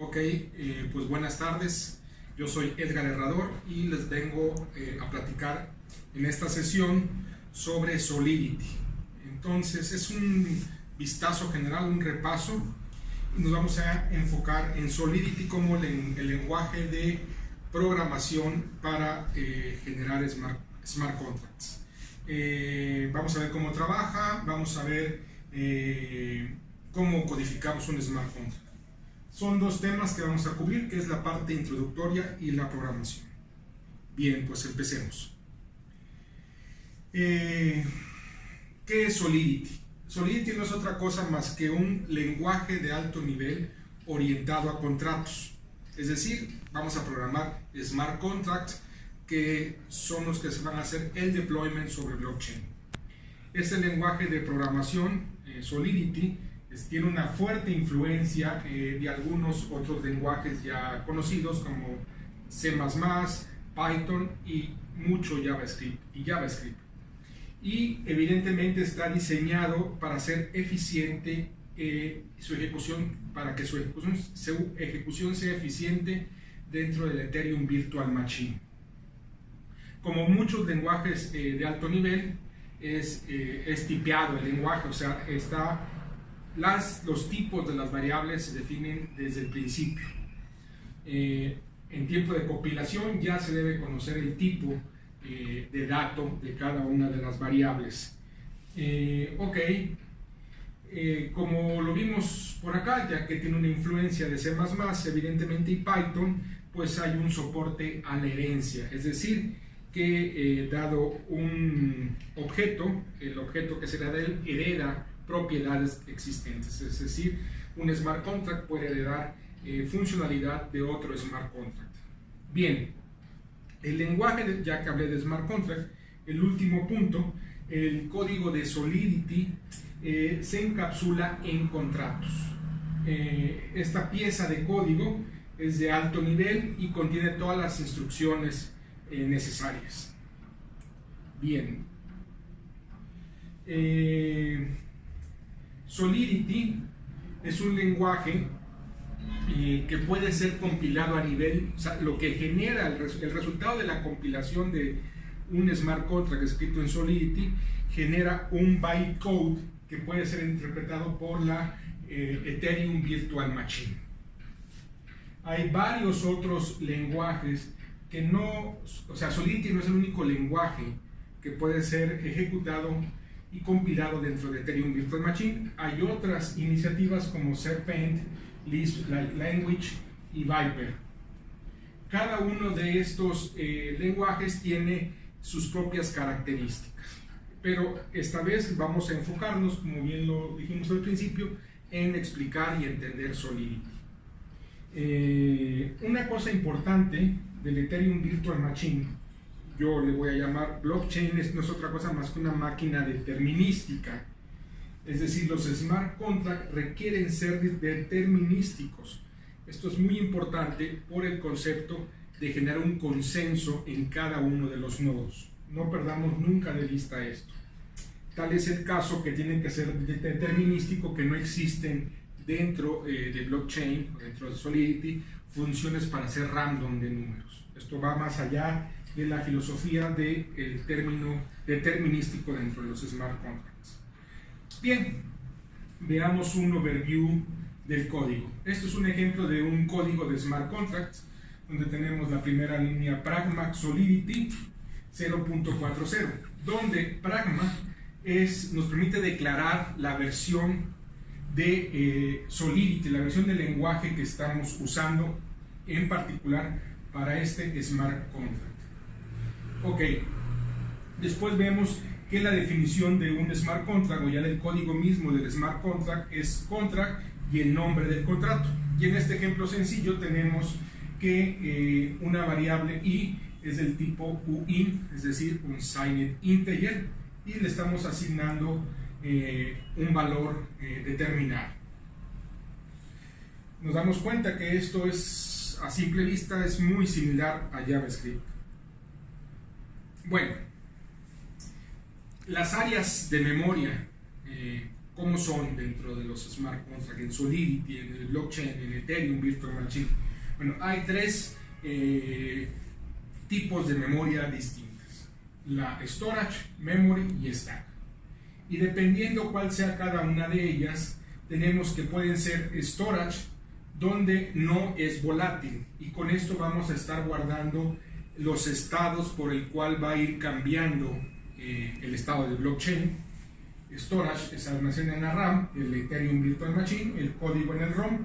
Ok, pues buenas tardes. Yo soy Edgar Herrador y les vengo a platicar en esta sesión sobre Solidity. Entonces es un vistazo general, un repaso, y nos vamos a enfocar en Solidity como el lenguaje de programación para generar smart contracts. Vamos a ver cómo trabaja, vamos a ver cómo codificamos un smart contract. Son dos temas que vamos a cubrir, que es la parte introductoria y la programación. Bien, pues empecemos. ¿Qué es Solidity? Solidity no es otra cosa más que un lenguaje de alto nivel orientado a contratos. Es decir, vamos a programar smart contracts que son los que se van a hacer el deployment sobre blockchain. Este lenguaje de programación, Solidity, tiene una fuerte influencia de algunos otros lenguajes ya conocidos como C++, Python y mucho JavaScript y evidentemente está diseñado para ser eficiente su ejecución, para que su ejecución sea eficiente dentro del Ethereum Virtual Machine. Como muchos lenguajes de alto nivel, es tipeado el lenguaje, o sea, los tipos de las variables se definen desde el principio. En tiempo de compilación ya se debe conocer el tipo de dato de cada una de las variables. Como lo vimos por acá, ya que tiene una influencia de C++, evidentemente, y Python, pues hay un soporte a la herencia, es decir, que dado un objeto, el objeto que será de él hereda propiedades existentes, es decir, un smart contract puede heredar funcionalidad de otro smart contract. Bien, el lenguaje, ya que hablé de smart contract, el último punto, el código de Solidity se encapsula en contratos. Esta pieza de código es de alto nivel y contiene todas las instrucciones necesarias. Bien. Solidity es un lenguaje que puede ser compilado a nivel, o sea, lo que genera el resultado de la compilación de un smart contract escrito en Solidity genera un bytecode que puede ser interpretado por la Ethereum Virtual Machine. Hay varios otros lenguajes que no, o sea, Solidity no es el único lenguaje que puede ser ejecutado y compilado dentro de Ethereum Virtual Machine. Hay otras iniciativas como Serpent, Lisp Language y Viper. Cada uno de estos lenguajes tiene sus propias características, pero esta vez vamos a enfocarnos, como bien lo dijimos al principio, en explicar y entender Solidity. Una cosa importante del Ethereum Virtual Machine, yo le voy a llamar blockchain, no es otra cosa más que una máquina determinística. Es decir, los smart contracts requieren ser determinísticos. Esto es muy importante por el concepto de generar un consenso en cada uno de los nodos. No perdamos nunca de vista esto. Tal es el caso que tienen que ser determinístico, que no existen dentro de blockchain, dentro de Solidity, funciones para ser random de números. Esto va más allá de la filosofía del término determinístico dentro de los smart contracts. Bien, veamos un overview del código. Esto es un ejemplo de un código de smart contracts, donde tenemos la primera línea Pragma Solidity 0.40, donde Pragma nos permite declarar la versión de Solidity, la versión del lenguaje que estamos usando en particular para este smart contract. Ok, después vemos que la definición de un smart contract, o ya del código mismo del smart contract, es contract y el nombre del contrato. Y en este ejemplo sencillo tenemos que una variable i es del tipo uint, es decir, un signed integer, y le estamos asignando un valor determinado. Nos damos cuenta que esto es, a simple vista, es muy similar a JavaScript. Bueno, las áreas de memoria ¿Cómo son dentro de los smart contracts, en Solidity, en el blockchain, en Ethereum Virtual Machine? Bueno, hay tres tipos de memoria distintas: la storage, memory y stack. Y dependiendo cuál sea cada una de ellas, tenemos que pueden ser storage, donde no es volátil, y con esto vamos a estar guardando los estados por el cual va a ir cambiando el estado del blockchain. Storage se almacena en la RAM, el Ethereum Virtual Machine, el código en el ROM,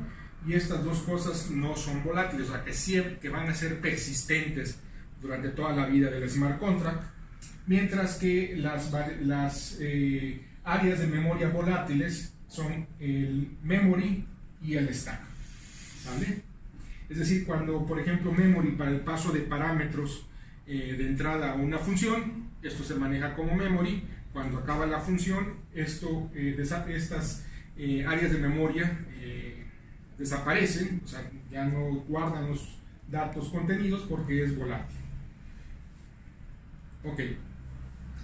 y estas dos cosas no son volátiles, o sea que van a ser persistentes durante toda la vida del smart contract, mientras que las áreas de memoria volátiles son el memory y el stack, ¿vale? Es decir, cuando por ejemplo memory, para el paso de parámetros de entrada a una función, esto se maneja como memory. Cuando acaba la función, estas áreas de memoria desaparecen, o sea, ya no guardan los datos contenidos porque es volátil. Ok,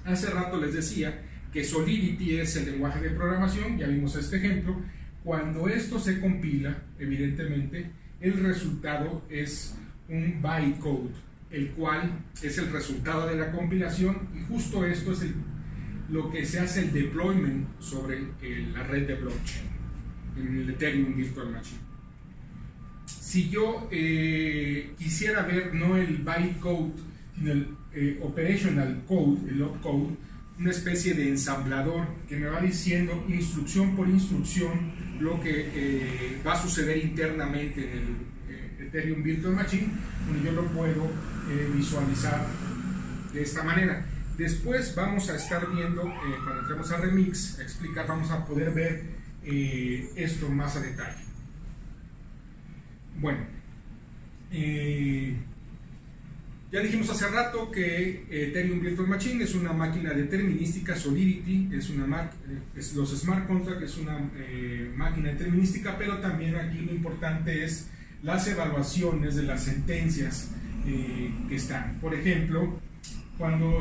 hace rato les decía que Solidity es el lenguaje de programación, ya vimos este ejemplo. Cuando esto se compila, evidentemente, el resultado es un bytecode, el cual es el resultado de la compilación, y justo esto es lo que se hace el deployment sobre la red de blockchain, en el Ethereum Virtual Machine. Si yo quisiera ver no el bytecode, sino el operational code, el opcode, una especie de ensamblador que me va diciendo instrucción por instrucción lo que va a suceder internamente en el Ethereum Virtual Machine, donde yo lo puedo visualizar de esta manera. Después vamos a estar viendo, cuando entremos a Remix, a explicar, vamos a poder ver esto más a detalle. Bueno, ya dijimos hace rato que Ethereum Virtual Machine es una máquina determinística. Solidity es los smart contracts, es una máquina determinística, pero también aquí lo importante es las evaluaciones de las sentencias que están. Por ejemplo, cuando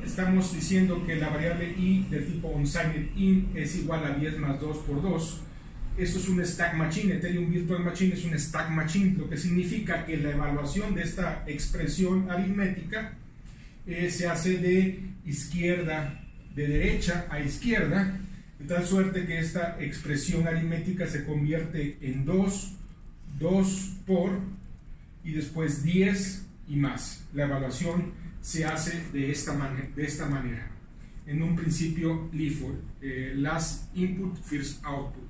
estamos diciendo que la variable i del tipo unsigned in es igual a 10 más 2 por 2, esto es un stack machine. Ethereum Virtual Machine es un stack machine, lo que significa que la evaluación de esta expresión aritmética se hace de derecha a izquierda, de tal suerte que esta expresión aritmética se convierte en 2 por, y después 10 y más. La evaluación se hace de esta manera, en un principio LIFO, last input, first output.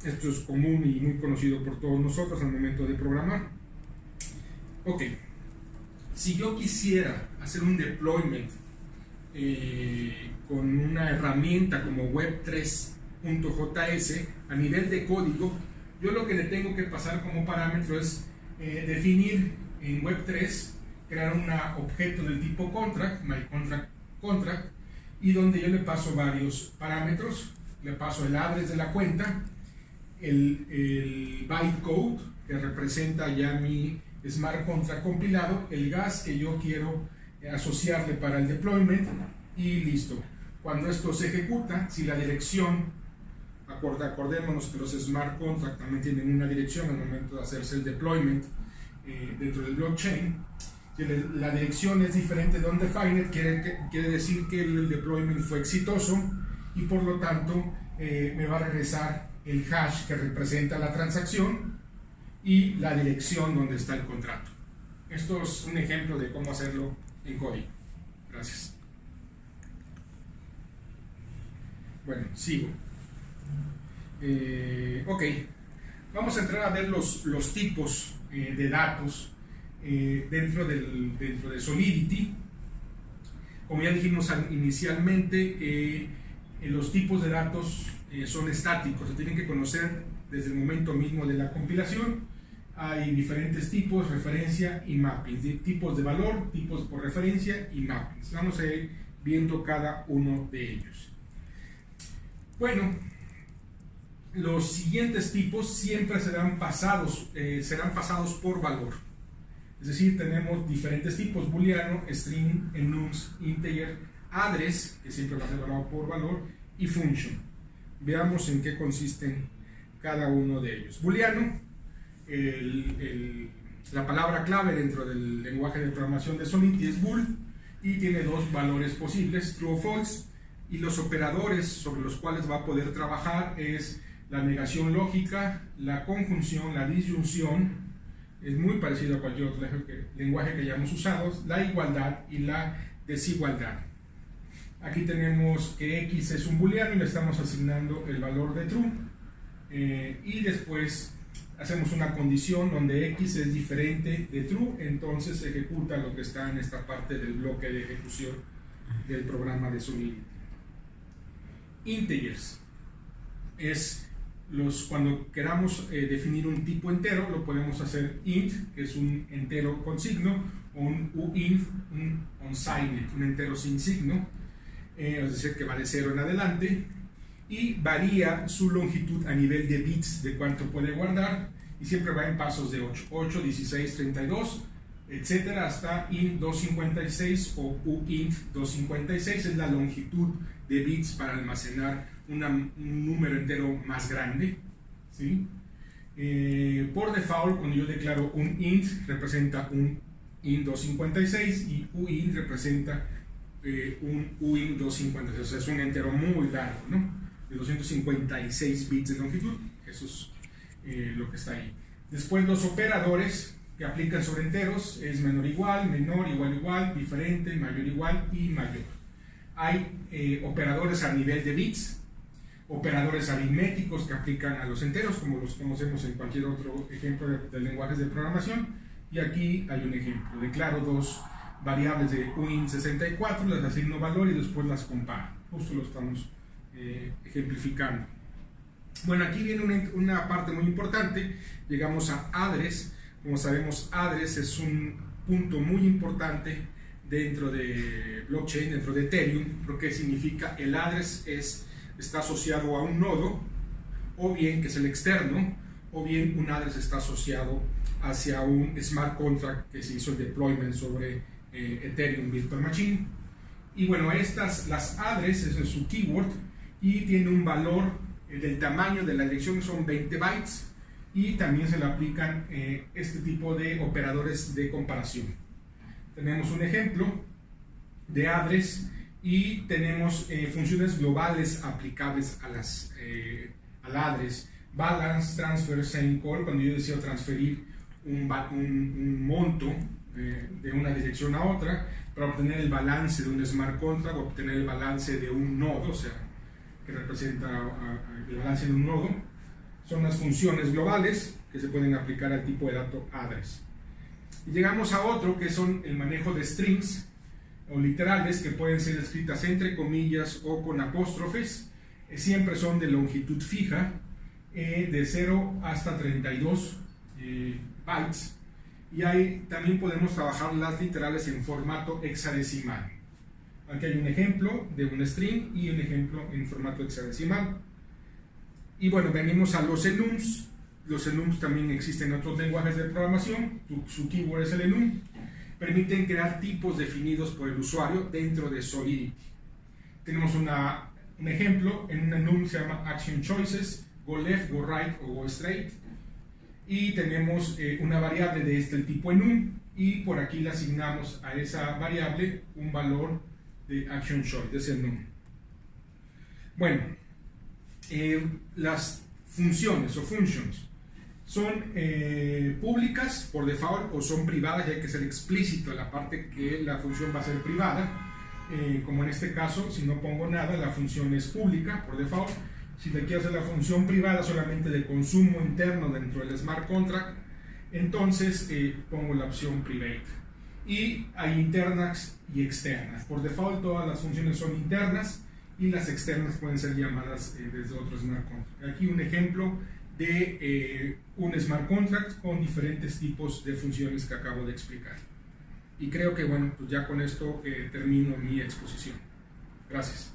Esto es común y muy conocido por todos nosotros al momento de programar. Ok, si yo quisiera hacer un deployment con una herramienta como web3.js a nivel de código, yo lo que le tengo que pasar como parámetro es definir en web3, crear un objeto del tipo contract, myContract, y donde yo le paso varios parámetros. Le paso el address de la cuenta, el bytecode que representa ya mi smart contract compilado, el gas que yo quiero asociarle para el deployment, y listo. Cuando esto se ejecuta, si la dirección, acordémonos que los smart contracts también tienen una dirección al momento de hacerse el deployment dentro del blockchain. Si la dirección es diferente de undefined, quiere decir que el deployment fue exitoso, y por lo tanto me va a regresar el hash que representa la transacción y la dirección donde está el contrato. Esto es un ejemplo de cómo hacerlo en código. Gracias. Bueno, sigo. Ok, vamos a entrar a ver los tipos de datos dentro de Solidity. Como ya dijimos inicialmente, los tipos de datos son estáticos, se tienen que conocer desde el momento mismo de la compilación. Hay diferentes tipos: referencia y mapping, tipos de valor, tipos por referencia y mappings. Vamos a ir viendo cada uno de ellos. Bueno, los siguientes tipos siempre serán pasados por valor. Es decir, tenemos diferentes tipos: booleano, string, enums, integer, address, que siempre va a ser evaluado por valor, y function. Veamos en qué consisten cada uno de ellos. Booleano, la palabra clave dentro del lenguaje de programación de Solidity es bool y tiene dos valores posibles, true o false, y los operadores sobre los cuales va a poder trabajar es la negación lógica, la conjunción, la disyunción, es muy parecido a cualquier otro lenguaje que hayamos usado, la igualdad y la desigualdad. Aquí tenemos que X es un booleano y le estamos asignando el valor de true, y después hacemos una condición donde X es diferente de true, entonces se ejecuta lo que está en esta parte del bloque de ejecución del programa de Solidity. Integers es cuando queramos definir un tipo entero, lo podemos hacer int, que es un entero con signo, o un uint, un unsigned, un entero sin signo, es decir, que va de 0 en adelante, y varía su longitud a nivel de bits de cuánto puede guardar, y siempre va en pasos de 8, 16, 32, etcétera, hasta int 256 o uint 256 es la longitud de bits para almacenar un número entero más grande, ¿sí? Por default, cuando yo declaro un int, representa un int 256 y uint representa un uint 256, o sea, es un entero muy largo, ¿no? De 256 bits de longitud, eso es lo que está ahí. Después los operadores que aplican sobre enteros es menor igual, igual, diferente, mayor igual y mayor. Hay operadores a nivel de bits, operadores aritméticos que aplican a los enteros, como los conocemos en cualquier otro ejemplo de lenguajes de programación, y aquí hay un ejemplo. Declaro dos variables de uint64, las asigno valor y después las comparo. Justo lo estamos ejemplificando. Bueno, aquí viene una parte muy importante. Llegamos a address. Como sabemos, address es un punto muy importante dentro de blockchain, dentro de Ethereum, porque significa el address está asociado a un nodo, o bien que es el externo, o bien un address está asociado hacia un smart contract que se hizo el deployment sobre Ethereum Virtual Machine. Y bueno, las address es su keyword y tiene un valor del tamaño de la dirección, son 20 bytes, y también se le aplican este tipo de operadores de comparación. Tenemos un ejemplo de address y tenemos funciones globales aplicables al address: balance, transfer, send, call. Cuando yo deseo transferir un monto de una dirección a otra, para obtener el balance de un smart contract, obtener el balance de un nodo, o sea, que representa el balance de un nodo, son las funciones globales que se pueden aplicar al tipo de dato address. Y llegamos a otro que son el manejo de strings o literales, que pueden ser escritas entre comillas o con apóstrofes. Siempre son de longitud fija, de 0 hasta 32 bytes, y también podemos trabajar las literales en formato hexadecimal. Aquí hay un ejemplo de un string y un ejemplo en formato hexadecimal. Y bueno, venimos a los enums. Los enums también existen en otros lenguajes de programación. Su keyword es el enum. Permiten crear tipos definidos por el usuario dentro de Solidity. Tenemos un ejemplo. En un enum se llama Action Choices: go left, go right o go straight. Y tenemos una variable de este tipo enum, y por aquí le asignamos a esa variable un valor de Action Choice, de ese enum. Bueno, las funciones o functions son públicas por default o son privadas, y hay que ser explícito en la parte que la función va a ser privada. Como en este caso, si no pongo nada, la función es pública por default. Si le quiero hacer la función privada solamente de consumo interno dentro del smart contract, entonces pongo la opción private. Y hay internas y externas. Por default todas las funciones son internas, y las externas pueden ser llamadas desde otro smart contract. Aquí un ejemplo de un smart contract con diferentes tipos de funciones que acabo de explicar. Y creo que bueno, pues ya con esto termino mi exposición. Gracias.